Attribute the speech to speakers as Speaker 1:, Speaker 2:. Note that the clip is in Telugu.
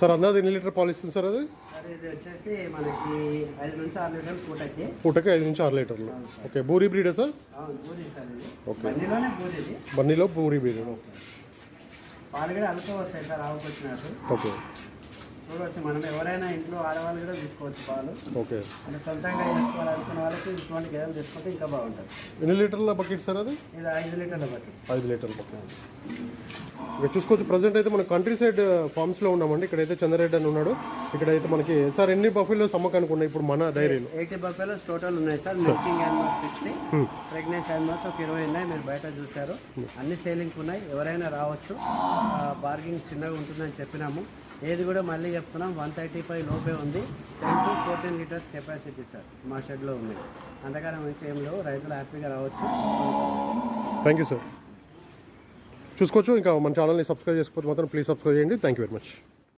Speaker 1: సార్ అందాది ఎన్ని లీటర్ పాలు ఇస్తుంది సార్ అది?
Speaker 2: ఇది వచ్చేసి మనకి 5 నుంచి 6 లీటర్లు పూటకి.
Speaker 1: పూటకి 5 నుంచి 6 లీటర్లు. ఓకే, బూరీ బ్రీడే సార్?
Speaker 2: బూరీ సార్ ఇది.
Speaker 1: ఓకే,
Speaker 2: బండిలోనే బూరీది.
Speaker 1: బండిలో బూరీ బ్రీడ్.
Speaker 2: పాలు కూడా అలస వస్తాయి సార్ ఆవుకు వచ్చినట్టు.
Speaker 1: ఓకే,
Speaker 2: చూడవచ్చు మనం ఎవరైనా ఇంట్లో ఆడవాళ్ళు కూడా తీసుకోవచ్చు పాలు.
Speaker 1: ఓకే,
Speaker 2: అంటే సొంతంగా వేసుకోవాలనుకున్న వాళ్ళకి ఇటువంటి గేదెలు తీసుకుంటే ఇంకా బాగుంటుంది.
Speaker 1: ఎన్ని లీటర్ల బకెట్ సార్ అది?
Speaker 2: ఇది 5 లీటర్ల బకెట్.
Speaker 1: 5 లీటర్ల బకెట్. ఇక్కడ చూసుకోవచ్చు, ప్రజెంట్ అయితే మనం కంట్రీ సైడ్ ఫార్మ్స్లో ఉన్నామండి. ఇక్కడైతే చంద్రరెడ్డి అని ఉన్నాడు. ఇక్కడైతే మనకి సార్ ఎన్ని బఫెలోస్ అమ్మకానికి ఉన్నాయి ఇప్పుడు మన డైరీలో?
Speaker 2: 80 బఫెలోస్ టోటల్ ఉన్నాయి sir. Milking animals 60, pregnancy animals ఒక 20 ఉన్నాయి. మీరు బయట చూసారు, అన్ని సేలింగ్ ఉన్నాయి. ఎవరైనా రావచ్చు. బార్గింగ్ చిన్నగా ఉంటుందని చెప్పినాము. ఏది కూడా మళ్ళీ చెప్తున్నాం, 135 లోపే ఉంది. 10 to 14 లీటర్స్ కెపాసిటీ సార్ మా షెడ్లో ఉన్నాయి. అంతకన్నా మంచి ఏం లేవు. రైతులు హ్యాపీగా రావచ్చు.
Speaker 1: Thank you sir. చూసుకోవచ్చు. ఇంకా మన ఛానల్ని సబ్స్క్రైబ్ చేసుకోకపోతే మాత్రం ప్లీజ్ సబ్స్క్రైబ్ చేయండి. Thank you very much.